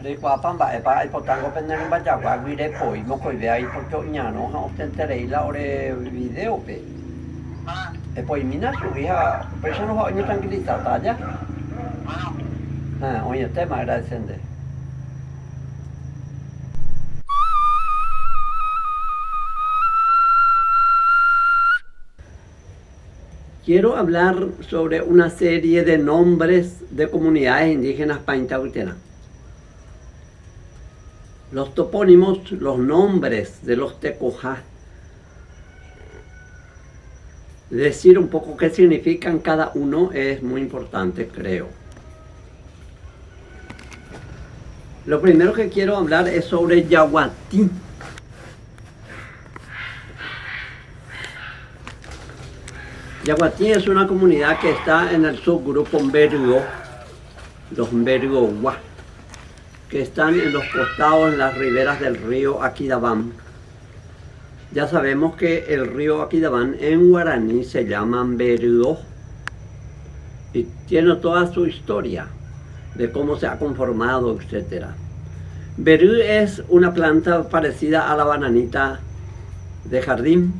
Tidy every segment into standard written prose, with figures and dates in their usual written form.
Rico pamba epa ipotango penderin bajagua guire poi mo koi vea y porque ñano ha ostenterei la ore video pe. E poi mina subía, pero eso no ha tranquilizado ya. Oye, tema agradecente. Quiero hablar sobre una serie de nombres de comunidades indígenas paintahuitenas. Los topónimos, los nombres de los tecojá. Decir un poco qué significan cada uno es muy importante, creo. Lo primero que quiero hablar es sobre Yaguatí. Yaguatí es una comunidad que está en el subgrupo Mbergo, los Mbergo-Wa, que están en los costados, en las riberas del río Aquidabán. Ya sabemos que el río Aquidabán en guaraní se llama Mbergo y tiene toda su historia de cómo se ha conformado, etc. Mbergo es una planta parecida a la bananita de jardín.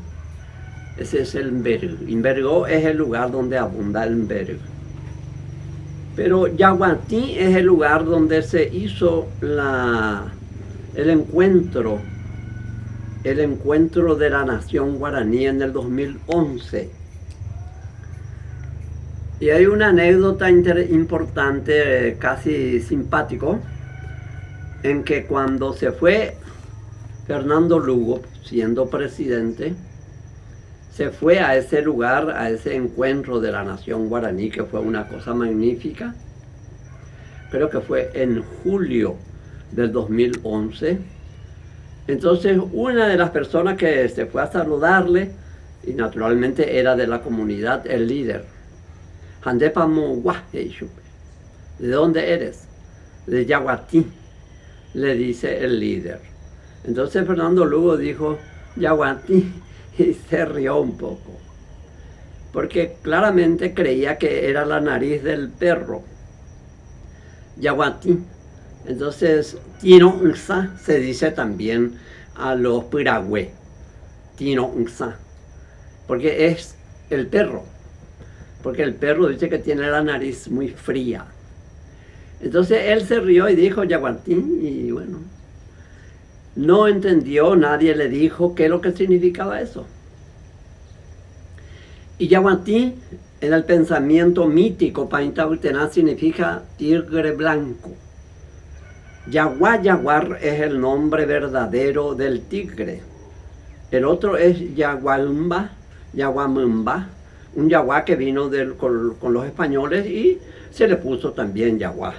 Ese es el mbergo. Mbergo es el lugar donde abunda el mbergo. Pero Yaguatí es el lugar donde se hizo el encuentro de la nación guaraní en el 2011. Y hay una anécdota importante, casi simpático, en que cuando se fue Fernando Lugo, siendo presidente, se fue a ese lugar, a ese encuentro de la nación guaraní, que fue una cosa magnífica. Creo que fue en julio del 2011. Entonces, una de las personas que se fue a saludarle, y naturalmente era de la comunidad, el líder, Handepamo Guajeishupe. ¿De dónde eres? De Yaguatí, le dice el líder. Entonces Fernando Lugo dijo, Yaguatí, y se rió un poco, porque claramente creía que era la nariz del perro. Yaguatí. Entonces, Tino Nsa se dice también a los piragüe, Tino Nsa, porque es el perro, porque el perro dice que tiene la nariz muy fría. Entonces él se rió y dijo Yaguatí, y bueno, no entendió, nadie le dijo qué es lo que significaba eso. Y Yaguatí, en el pensamiento mítico paintahuitená, significa tigre blanco. Yaguar es el nombre verdadero del tigre. El otro es Yaguamumba, un yaguá que vino con los españoles y se le puso también yaguá.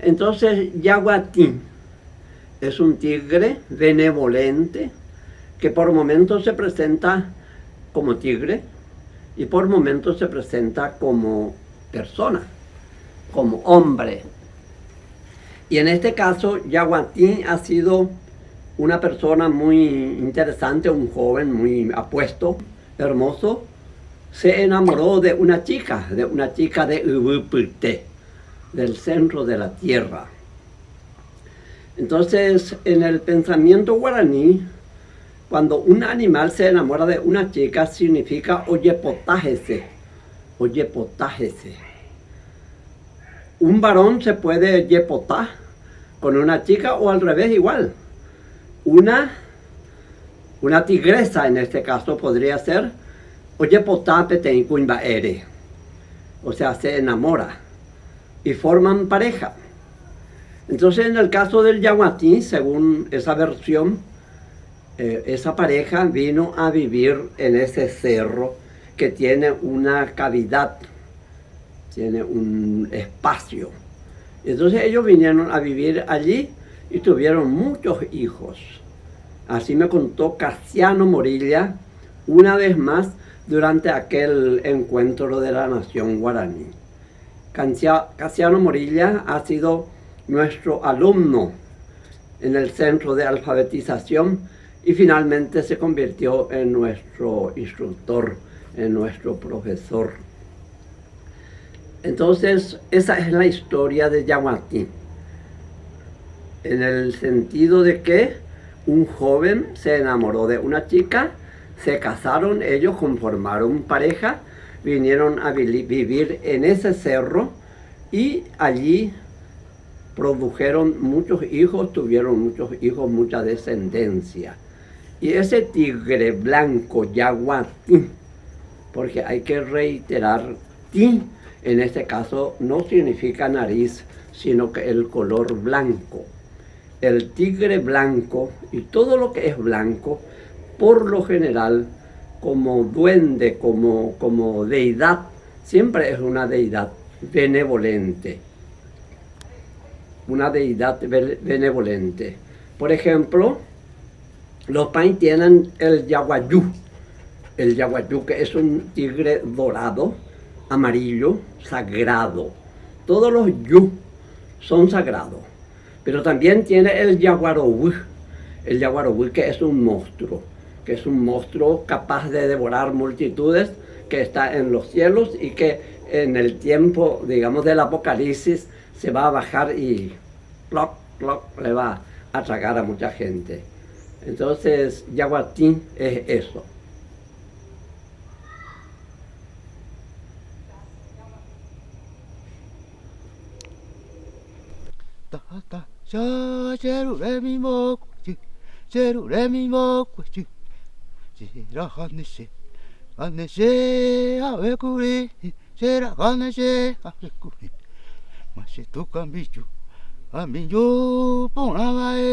Entonces, Yaguatí es un tigre benevolente que por momentos se presenta como tigre y por momentos se presenta como persona, como hombre. Y en este caso, Yaguatí ha sido una persona muy interesante, un joven muy apuesto, hermoso. Se enamoró de una chica de Ubupurté, del centro de la tierra. Entonces, en el pensamiento guaraní, cuando un animal se enamora de una chica, significa oyepotájese, oyepotájese. Un varón se puede yepotar con una chica o al revés igual. Una tigresa en este caso podría ser oyepotá petencuimba ere. O sea, se enamora y forman pareja. Entonces, en el caso del Yaguatí, según esa versión, esa pareja vino a vivir en ese cerro que tiene una cavidad, tiene un espacio. Entonces ellos vinieron a vivir allí y tuvieron muchos hijos. Así me contó Casiano Morilla una vez más durante aquel encuentro de la nación guaraní. Casiano Morilla ha sido nuestro alumno en el centro de alfabetización y finalmente se convirtió en nuestro instructor, en nuestro profesor. Entonces, esa es la historia de Yaguatí. en el sentido de que un joven se enamoró de una chica, se casaron, ellos conformaron pareja, vinieron a vivir en ese cerro y allí produjeron muchos hijos, tuvieron muchos hijos, mucha descendencia. Y ese tigre blanco, yaguatí, porque hay que reiterar, ti en este caso no significa nariz, sino que el color blanco. El tigre blanco y todo lo que es blanco, por lo general, como duende, como deidad, siempre es una deidad benevolente. Una deidad benevolente. Por ejemplo, los país tienen el yaguayú. El yaguayú, que es un tigre dorado, amarillo, sagrado. Todos los yu son sagrados. Pero también tiene el yaguaroú, que es un monstruo capaz de devorar multitudes, que está en los cielos y que en el tiempo, digamos, del Apocalipsis se va a bajar y ploc, ploc, le va a tragar a mucha gente. Entonces, yaguatí es eso. Ta ta sha cheru re mi mo chi cheru re mi mo chi chi ra han she a ve kuri che ra han she a ve kuri ma she tu kan bi ju a mi ju po na